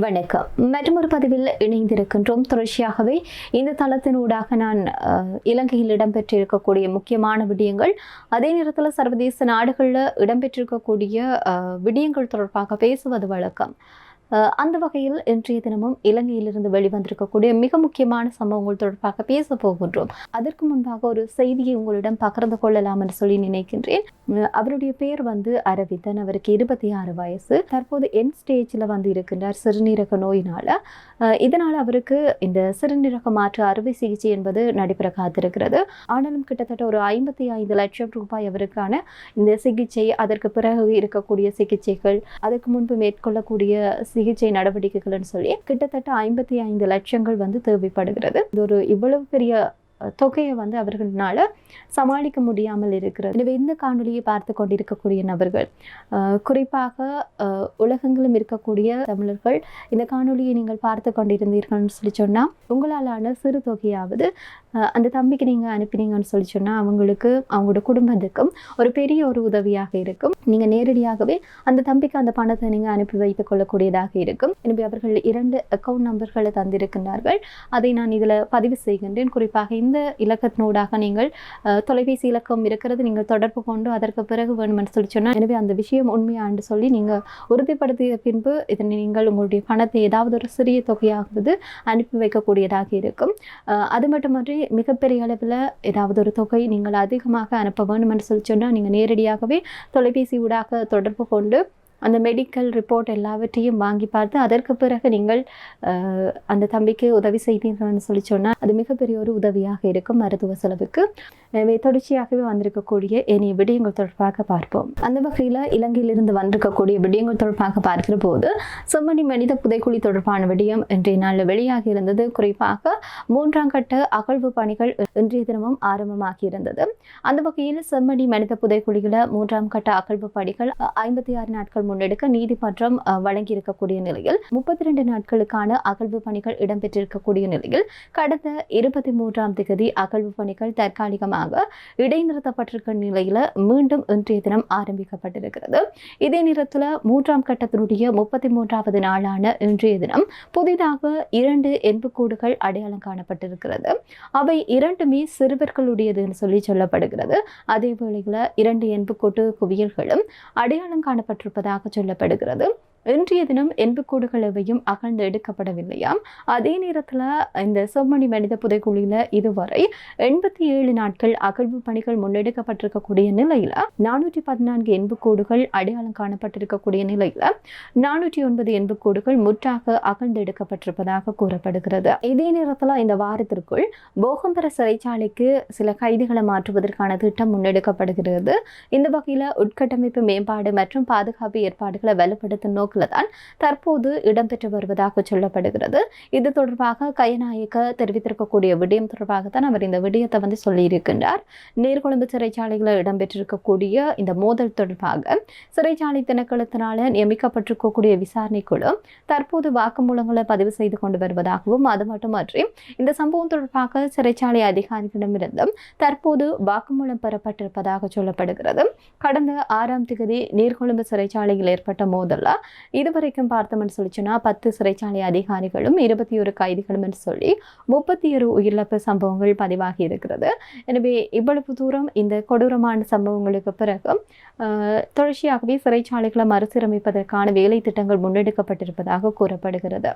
வணக்கம். மற்றொரு பதிவில் இணைந்திருக்கின்றோம். தொடர்ச்சியாகவே இந்த தளத்தினூடாக நான் இலங்கையில் இடம்பெற்றிருக்கக்கூடிய முக்கியமான விடயங்கள், அதே நேரத்தில் சர்வதேச நாடுகளில் இடம்பெற்றிருக்கக்கூடிய விடயங்கள் தொடர்பாக பேசுவது வழக்கம். அந்த வகையில் இன்றைய தினமும் இலங்கையிலிருந்து வெளிவந்திருக்கக்கூடிய மிக முக்கியமான சம்பவங்கள் தொடர்பாக பேச போகின்றோம். அதற்கு முன்பாக ஒரு செய்தியை உங்களிடம் பகிர்ந்து கொள்ளலாம் என்று சொல்லி நினைக்கின்றேன். அவருடைய பேர் அரவிந்தன். அவருக்கு 26 வயசு. தற்போது என் ஸ்டேஜில் இருக்கின்றார் சிறுநீரக நோயினால. இதனால் அவருக்கு இந்த சிறுநீரக மாற்று அறுவை சிகிச்சை என்பது நடைபெற காத்திருக்கிறது. ஆனாலும் கிட்டத்தட்ட ஒரு 55 லட்சம் ரூபாய் அவருக்கான இந்த சிகிச்சை, அதற்கு பிறகு இருக்கக்கூடிய சிகிச்சைகள், அதற்கு முன்பு மேற்கொள்ளக்கூடிய சிகிச்சை நடவடிக்கைகள்னு சொல்லி கிட்டத்தட்ட 55 லட்சங்கள் தேவைப்படுகிறது. இது ஒரு இவ்வளவு பெரிய தொகையை அவர்களால சமாளிக்க முடியாமல் இருக்கிறது. எனவே இந்த காணொலியை பார்த்து கொண்டிருக்கக்கூடிய நபர்கள், குறிப்பாக உலகங்களும் இருக்கக்கூடிய தமிழர்கள், இந்த காணொலியை நீங்கள் பார்த்து கொண்டிருந்தீர்கள்னு சொல்லி சொன்னால் உங்களாலான சிறு தொகையாவது அந்த தம்பிக்கு நீங்கள் அனுப்பினீங்கன்னு சொல்லி சொன்னால் அவங்களுக்கு, அவங்களோட குடும்பத்துக்கும் ஒரு பெரிய ஒரு உதவியாக இருக்கும். நீங்கள் நேரடியாகவே அந்த தம்பிக்கு அந்த பணத்தை நீங்கள் அனுப்பி வைத்துக் கொள்ளக்கூடியதாக இருக்கும். எனவே அவர்கள் 2 அக்கௌண்ட் நம்பர்களை தந்திருக்கின்றார்கள். அதை நான் இதில் பதிவு செய்கின்றேன். குறிப்பாக இந்த இலக்கத்தினூடாக நீங்கள் தொலைபேசி இலக்கம் இருக்கிறது, நீங்கள் தொடர்பு கொண்டு அதற்கு பிறகு வேணுமென்று சொல்லி சொன்னால், எனவே அந்த விஷயம் உண்மையான்னு சொல்லி நீங்கள் உறுதிப்படுத்திய பின்பு இதனை நீங்கள் உங்களுடைய பணத்தை ஏதாவது ஒரு சிறிய தொகையாவது அனுப்பி வைக்கக்கூடியதாக இருக்கும். அது மட்டுமன்றி மிகப்பெரிய அளவில் ஏதாவது ஒரு தொகை நீங்கள் அதிகமாக அனுப்ப வேண்டும் என்று சொல்லி சொன்னால் நீங்கள் நேரடியாகவே தொலைபேசி ஊடாக தொடர்பு கொண்டு அந்த மெடிக்கல் ரிப்போர்ட் எல்லாவற்றையும் வாங்கி பார்த்து அதற்கு பிறகு நீங்கள் அந்த தம்பிக்கு உதவி செய்தீர்கள்னு சொல்லி சொன்னால் அது மிகப்பெரிய ஒரு உதவியாக இருக்கும் மருத்துவ செலவுக்கு. எனவே தொடர்ச்சியாகவே வந்திருக்கக்கூடிய இனிய விடயங்கள் தொடர்பாக பார்ப்போம். அந்த வகையில் இலங்கையிலிருந்து வந்திருக்கக்கூடிய விடயங்கள் தொடர்பாக பார்க்கிற போது செம்மணி மனித புதைக்குழி தொடர்பான விடயம் இன்றைய நாளில் வெளியாகி இருந்தது. குறிப்பாக 3ஆம் கட்ட அகழ்வு பணிகள் இன்றைய தினமும் ஆரம்பமாகி இருந்தது. அந்த வகையில் செம்மணி மனித புதைக்குழியில் 3ஆம் கட்ட அகழ்வு பணிகள் 56 நாட்கள் முன்னெடுக்க நீதிமன்றம் வழங்கியிருக்கக்கூடிய நிலையில் 32 நாட்களுக்கான அகழ்வு பணிகள் இடம்பெற்றிருக்கக்கூடிய நிலையில் கடந்த 23ஆம் தேதி அகழ்வு பணிகள் தற்காலிகமாக இடைநிறுத்தப்பட்டிருக்க நிலையில மீண்டும் இன்றைய தினம் ஆரம்பிக்கப்பட்டிருக்கிறது. இதே நேரத்தில் 3ஆம் கட்டத்தினுடைய 33வது நாளான இன்றைய தினம் புதிதாக 2 எண்புக்கூடுகள் அடையாளம் காணப்பட்டிருக்கிறது. அவை 2மே சிறுவர்களுடையதுன்னு சொல்லி சொல்லப்படுகிறது. அதே வேளையில் 2 எண்புக்கூட்டு குவியல்களும் அடையாளம் காணப்பட்டிருப்பதாக சொல்லப்படுகிறது. இன்றைய தினம் எண்புக்கூடுகள் எவையும் அகழ்ந்து எடுக்கப்படவில்லையாம். அதே நேரத்தில் இந்த செம்மணி மனித புதைக்குழியில் இதுவரை 87 நாட்கள் அகழ்வு பணிகள் முன்னெடுக்கப்பட்டிருக்கக்கூடிய நிலையில் 414 எண்புக்கூடுகள் அடையாளம் காணப்பட்டிருக்கக்கூடிய நிலையில் 409 எண்புக்கூடுகள் முற்றாக அகழ்ந்து எடுக்கப்பட்டிருப்பதாக கூறப்படுகிறது. இதே நேரத்தில் இந்த வாரத்திற்குள் போகம்பர சிறைச்சாலைக்கு சில கைதிகளை மாற்றுவதற்கான திட்டம் முன்னெடுக்கப்படுகிறது. இந்த வகையில் உட்கட்டமைப்பு மேம்பாடு மற்றும் பாதுகாப்பு ஏற்பாடுகளை வலுப்படுத்தும் நோக்கில் தான் தற்போது இடம்பெற்று வருவதாக சொல்லப்படுகிறது. இது தொடர்பாக கயநாயக்க தெரிவித்திருக்கக்கூடிய விடயம் தொடர்பாகத்தான் அவர் இந்த விடயத்தை சொல்லியிருக்கின்றார். நீர்கொழும்பு சிறைச்சாலைகளில் இடம்பெற்றிருக்கக்கூடிய இந்த மோதல் தொடர்பாக சிறைச்சாலை திணைக்களத்தினால நியமிக்கப்பட்டிருக்கக்கூடிய விசாரணை குழு தற்போது வாக்குமூலங்களை பதிவு செய்து கொண்டு வருவதாகவும், அது மட்டுமன்றி இந்த சம்பவம் தொடர்பாக சிறைச்சாலை அதிகாரிகளிடமிருந்தும் தற்போது வாக்குமூலம் பெறப்பட்டிருப்பதாக சொல்லப்படுகிறது. கடந்த 6ஆம் தேதி நீர்கொழும்பு சிறைச்சாலையில் ஏற்பட்ட மோதல்ல இதுவரைக்கும் பார்த்தோம்னு சொல்லிச்சுன்னா 10 சிறைச்சாலை அதிகாரிகளும் 21 கைதிகளும் என்று சொல்லி 31 உயிரிழப்பு சம்பவங்கள் பதிவாகி இருக்கிறது. எனவே இவ்வளவு தூரம் இந்த கொடூரமான சம்பவங்களுக்கு பிறகு தொடர்ச்சியாகவே சிறைச்சாலைகளை மறுசீரமைப்பதற்கான வேலை திட்டங்கள் முன்னெடுக்கப்பட்டிருப்பதாக கூறப்படுகிறது.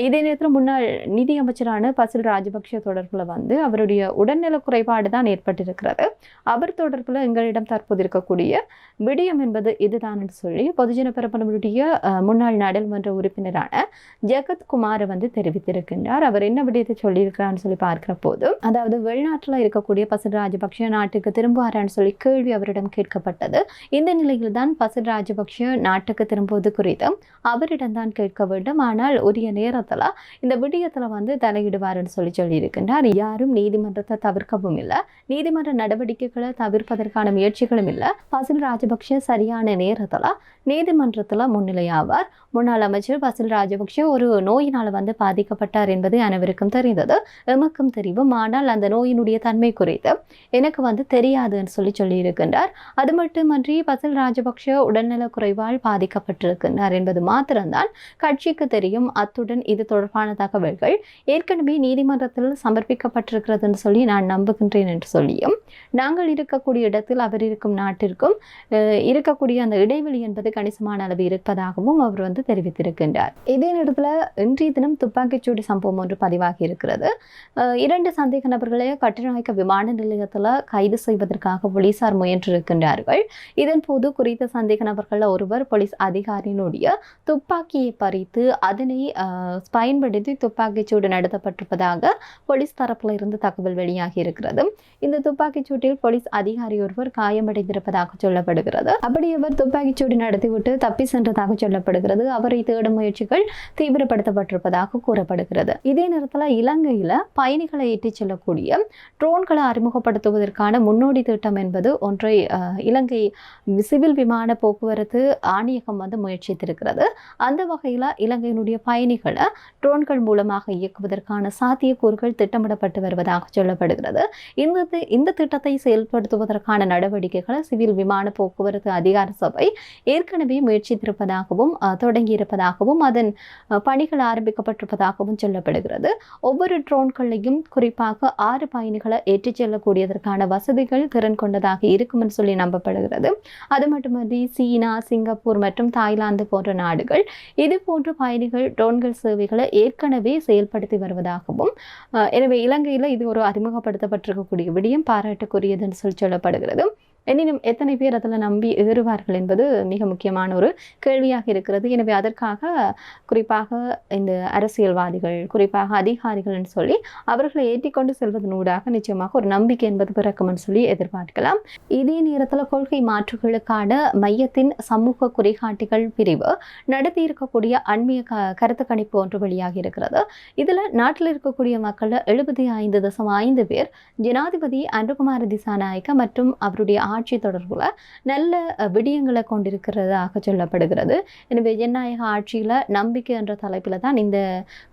இதே நேரத்தில் முன்னாள் நிதி அமைச்சரான பசில் ராஜபக்ஷ தொடர்பில் அவருடைய உடல்நல குறைபாடு தான் ஏற்பட்டிருக்கிறது. அவர் தொடர்பில் எங்களிடம் தற்போது இருக்கக்கூடிய விடயம் என்பது இதுதான் என்று சொல்லி பொதுஜன பெரமுனவுடைய முன்னாள் நாடாளுமன்ற உறுப்பினரான ஜெகத் குமார் தெரிவித்திருக்கின்றார். அவர் என்ன விடயத்தை சொல்லியிருக்கிறான்னு சொல்லி பார்க்கிற போது, அதாவது வெளிநாட்டில் இருக்கக்கூடிய பசில் ராஜபக்ஷ நாட்டுக்கு திரும்புவாரான்னு சொல்லி கேள்வி அவரிடம் கேட்கப்பட்டது. இந்த நிலையில் தான் பசில் ராஜபக்ஷ நாட்டுக்கு திரும்புவது குறித்து அவரிடம் தான் கேட்க வேண்டும். ஆனால் உரிய நேரத்தில் இந்த விடயத்தில் தலையிடுவார்னு சொல்லியிருக்கின்றார். யாரும் நீதிமன்றத்தை தவிர்க்கவும் இல்லை, நீதிமன்ற நடவடிக்கைகளை தவிர்ப்பதற்கான முயற்சிகளும் இல்லை. பசில் ராஜபக்ஷ சரியான நேரத்தில் நீதிமன்றத்தில் முன்னிலை ஆவார். முன்னாள் அமைச்சர் பசில் ராஜபக்ஷ ஒரு நோயினால் பாதிக்கப்பட்டார் என்பது அனைவருக்கும் தெரிந்தது, எமக்கும் தெரியும். ஆனால் அந்த நோயினுடைய தன்மை குறித்து எனக்கு தெரியாதுன்னு சொல்லியிருக்கின்றார். அது மட்டுமன்றி பசில் ராஜபக்ஷ உடல்நல குறைவால் பாதிக்கப்பட்டிருக்கின்றார் என்பது மாத்திரம்தான் கட்சிக்கு தெரியும். அத்துடன் இது தொடர்பான தகவல்கள் ஏற்கனவே நீதிமன்றத்தில் சமர்ப்பிக்கப்பட்டிருக்கிறதுன்னு சொல்லி நான் நம்புகின்றேன் என்று சொல்லியும், நாங்கள் இருக்கக்கூடிய இடத்தில் அவர் இருக்கும் நாட்டிற்கும் இருக்கக்கூடிய அந்த இடைவெளி என்பது கணிசமான அளவு இருப்பதாகவும் அவர் தெரிவித்திருக்கின்றார். இதே நேரத்தில் இன்றைய தினம் துப்பாக்கிச்சூடு சம்பவம் ஒன்று பதிவாகி இருக்கிறது. 2 சந்தேக நபர்களை கட்டுநாயக்க விமான நிலையத்தில் கைது செய்வதற்காக போலீசார் முயன்றிருக்கின்றார்கள். இதன் போது குறித்த சந்தேக நபர்கள் ஒருவர் போலீஸ் அதிகாரியினுடைய துப்பாக்கியை பறித்து அதனை பயன்படுத்தி துப்பாக்கிச்சூடு நடத்தப்பட்டிருப்பதாக போலீஸ் தரப்பில் இருந்து தகவல் வெளியாகி இருக்கிறது. இந்த துப்பாக்கிச்சூட்டில் போலீஸ் அதிகாரி ஒருவர் காயமடைந்திருப்பதாக சொல்லப்படுகிறது. அப்படி அவர் துப்பாக்கிச்சூடு நடத்திவிட்டு தப்பி சென்றதாக சொல்லப்படுகிறது. அவரை தேடும் முயற்சிகள் தீவிரப்படுத்தப்பட்டிருப்பதாக கூறப்படுகிறது. இதே நேரத்தில் இலங்கையில் பயணிகளை ஏற்றிச் செல்லக்கூடிய ட்ரோன்களை அறிமுகப்படுத்துவதற்கான முன்னோடி திட்டம் என்பது ஒன்றை இலங்கை சிவில் விமான போக்குவரத்து ஆணையகம் முயற்சித்திருக்கிறது. அந்த வகையில் இலங்கையினுடைய பயணிகளை ட்ரோன்கள் மூலமாக இயக்குவதற்கான சாத்தியக்கூறுகள் திட்டமிடப்பட்டு வருவதாக சொல்லப்படுகிறது. இந்த திட்டத்தை செயல்படுத்துவதற்கான நடவடிக்கைகளை சிவில் விமான போக்குவரத்து அதிகார சபை ஏற்கனவே முயற்சித்திருப்பதாகவும் தொடங்கியிருப்பதாகவும் அதன் பணிகள் ஆரம்பிக்கப்பட்டிருப்பதாகவும் சொல்லப்படுகிறது. ஒவ்வொரு ட்ரோன்களையும் குறிப்பாக 6 பயணிகளை ஏற்றிச் செல்லக்கூடியதற்கான வசதிகள் திறன் கொண்டதாக இருக்கும் என்று சொல்லி நம்பப்படுகிறது. அது மட்டுமன்றி சீனா, சிங்கப்பூர் மற்றும் தாய்லாந்து போன்ற நாடுகள் இது போன்ற பயணிகள் ட்ரோன்கள் சேவைகளை ஏற்கனவே செயல்படுத்தி வருவதாகவும், எனவே இலங்கையில் இது ஒரு அறிமுகப்படுத்தப்பட்டிருக்கக்கூடிய விடயம் பாராட்டுக்குரியது என்று சொல்லப்படுகிறது. எனினும் எத்தனை பேர் அதில் நம்பி ஏறுவார்கள் என்பது மிக முக்கியமான ஒரு கேள்வியாக இருக்கிறது. எனவே அதற்காக குறிப்பாக இந்த அரசியல்வாதிகள், குறிப்பாக அதிகாரிகள் சொல்லி அவர்களை ஏற்றிக்கொண்டு செல்வதனூடாக நிச்சயமாக ஒரு நம்பிக்கை என்பது பிறக்கும் சொல்லி எதிர்பார்க்கலாம். இதே நேரத்தில் கொள்கை மாற்றுகளுக்கான மையத்தின் சமூக குறிகாட்டிகள் பிரிவு நடத்தி இருக்கக்கூடிய அண்மைய கருத்து கணிப்பு ஒன்று வெளியாகி இருக்கிறது. இதில் நாட்டில் இருக்கக்கூடிய மக்கள் 75.5 பேர் ஜனாதிபதி அனுகுமார திசாநாயக்க மற்றும் அவருடைய ஆட்சி தொடர்புல நல்ல விடயங்களை கொண்டிருக்கிறதாக சொல்லப்படுகிறது. எனவே ஜனநாயக ஆட்சியில் நம்பிக்கை என்ற தலைப்பில் தான் இந்த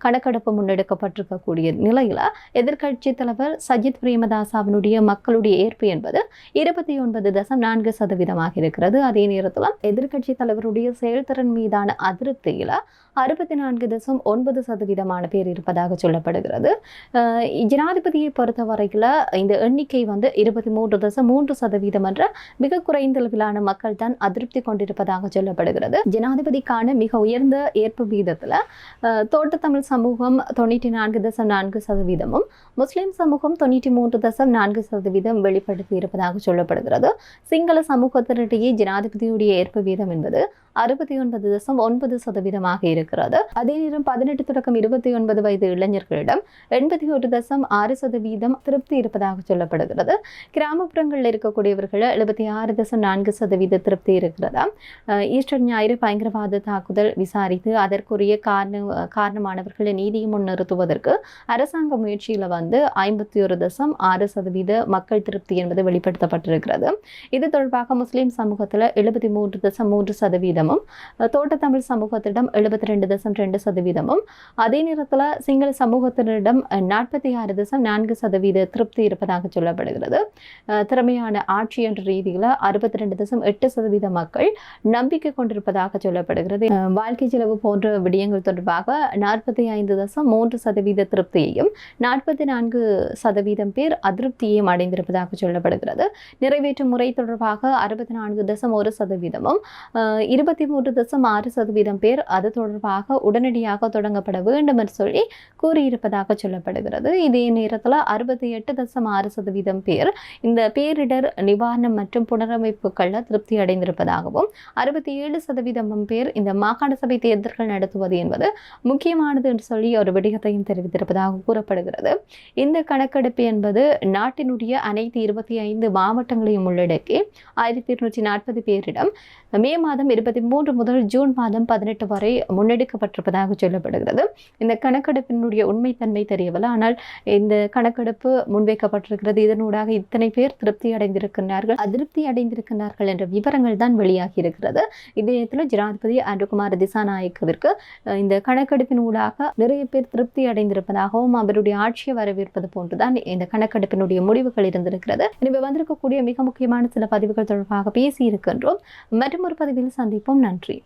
கணக்கெடுப்பு முன்னெடுக்கப்பட்டிருக்கக்கூடிய நிலையில் எதிர்க்கட்சி தலைவர் சஜித் பிரேமதாசவினுடைய மக்களுடைய ஏற்பு என்பது 29.4% இருக்கிறது. அதே நேரத்தில் எதிர்க்கட்சி தலைவருடைய செயல்திறன் மீதான அதிருப்தியில் 64.9% பேர் இருப்பதாக சொல்லப்படுகிறது. ஜனாதிபதியை பொறுத்தவரையில் இந்த எண்ணிக்கை 23.3% என்ற மிக குறைந்த அளவிலான மக்கள் தான் அதிருப்தி கொண்டிருப்பதாக சொல்லப்படுகிறது. ஜனாதிபதிக்கான மிக உயர்ந்த ஏற்பு வீதத்தில் தோட்டத்தமிழ் சமூகம் 94.4%, முஸ்லிம் சமூகம் 93.4% வெளிப்படுத்தி இருப்பதாக சொல்லப்படுகிறது. சிங்கள சமூகத்தினிடையே ஜனாதிபதியுடைய ஏற்பு வீதம் என்பது 69.9% இருக்கிறது. அதே நேரம் 18 தொடக்கம் 29 வயது இளைஞர்களிடம் 81.6% திருப்தி இருப்பதாக சொல்லப்படுகிறது. கிராமப்புறங்களில் இருக்கக்கூடியவர்கள் 76.4% திருப்தி இருக்கிறதா. ஈஸ்டர் ஞாயிறு பயங்கரவாத தாக்குதல் விசாரித்து அதற்குரிய காரணமானவர்களை நீதியை முன்னிறுத்துவதற்கு அரசாங்க முயற்சியில் 51.6% மக்கள் திருப்தி என்பது வெளிப்படுத்தப்பட்டிருக்கிறது. இது தொடர்பாக முஸ்லிம் சமூகத்தில் 73.3%, தோட்டத்தமிழ் சமூகத்திடம் 72.2%, அதே நேரத்தில் சிங்கள சமூகத்தினரிடம் 46.4% திருப்தி இருப்பதாக சொல்லப்படுகிறது. திறமையான ஆட்சி என்ற ரீதியில் 62.8% மக்கள் நம்பிக்கை கொண்டிருப்பதாக சொல்லப்படுகிறது. வாழ்க்கை செலவு போன்ற விடயங்கள் தொடர்பாக 45.3% திருப்தியையும் 44% பேர் அதிருப்தியையும் அடைந்திருப்பதாக சொல்லப்படுகிறது. நிறைவேற்றும் முறை தொடர்பாக 64.1%, 23.6% பேர் அது தொடர்பாக உடனடியாக தொடங்கப்பட வேண்டும் என்று சொல்லி கூறியிருப்பதாக சொல்லப்படுகிறது. இதே நேரத்தில் 68.6% பேர் இந்த பேரிடர் நிவாரணம் மற்றும் புனரமைப்புகளில் திருப்தி அடைந்திருப்பதாகவும், 67% பேர் இந்த மாகாண சபை தேர்தல்கள் நடத்துவது என்பது முக்கியமானது என்று சொல்லி ஒரு விடயத்தையும் தெரிவித்திருப்பதாக கூறப்படுகிறது. இந்த கணக்கெடுப்பு என்பது நாட்டினுடைய அனைத்து 25 மாவட்டங்களையும் உள்ளடக்கி 1240 பேரிடம் மே மாதம் 2023 முதல் ஜூன் மாதம் 18 வரை முன்னெடுக்கப்பட்டிருப்பதாக சொல்லப்படுகிறது. இந்த கணக்கெடுப்பினுடைய உண்மைத்தன்மை தெரியவில்லை, ஆனால் இந்த கணக்கெடுப்பு முன்வைக்கப்பட்டிருக்கிறது. இதனூடாக இத்தனை பேர் திருப்தி அடைந்திருக்கிறார்கள், அதிருப்தி அடைந்திருக்கிறார்கள் என்ற விவரங்கள் தான் வெளியாகி இருக்கிறது. இதே நேரத்தில் ஜனாதிபதி அனுகுமார திசாநாயக்கவிற்கு இந்த கணக்கெடுப்பின் ஊடாக நிறைய பேர் திருப்தி அடைந்திருப்பதாகவும் அவருடைய ஆட்சியை வரவேற்பது போன்றுதான் இந்த கணக்கெடுப்பினுடைய முடிவுகள் இருந்திருக்கிறது. எனவே வந்திருக்கக்கூடிய மிக முக்கியமான சில பதிவுகள் தொடர்பாக பேசி இருக்கின்றோம். மற்றும் ஒரு பதிவில் சந்திப்போம். நன்றி.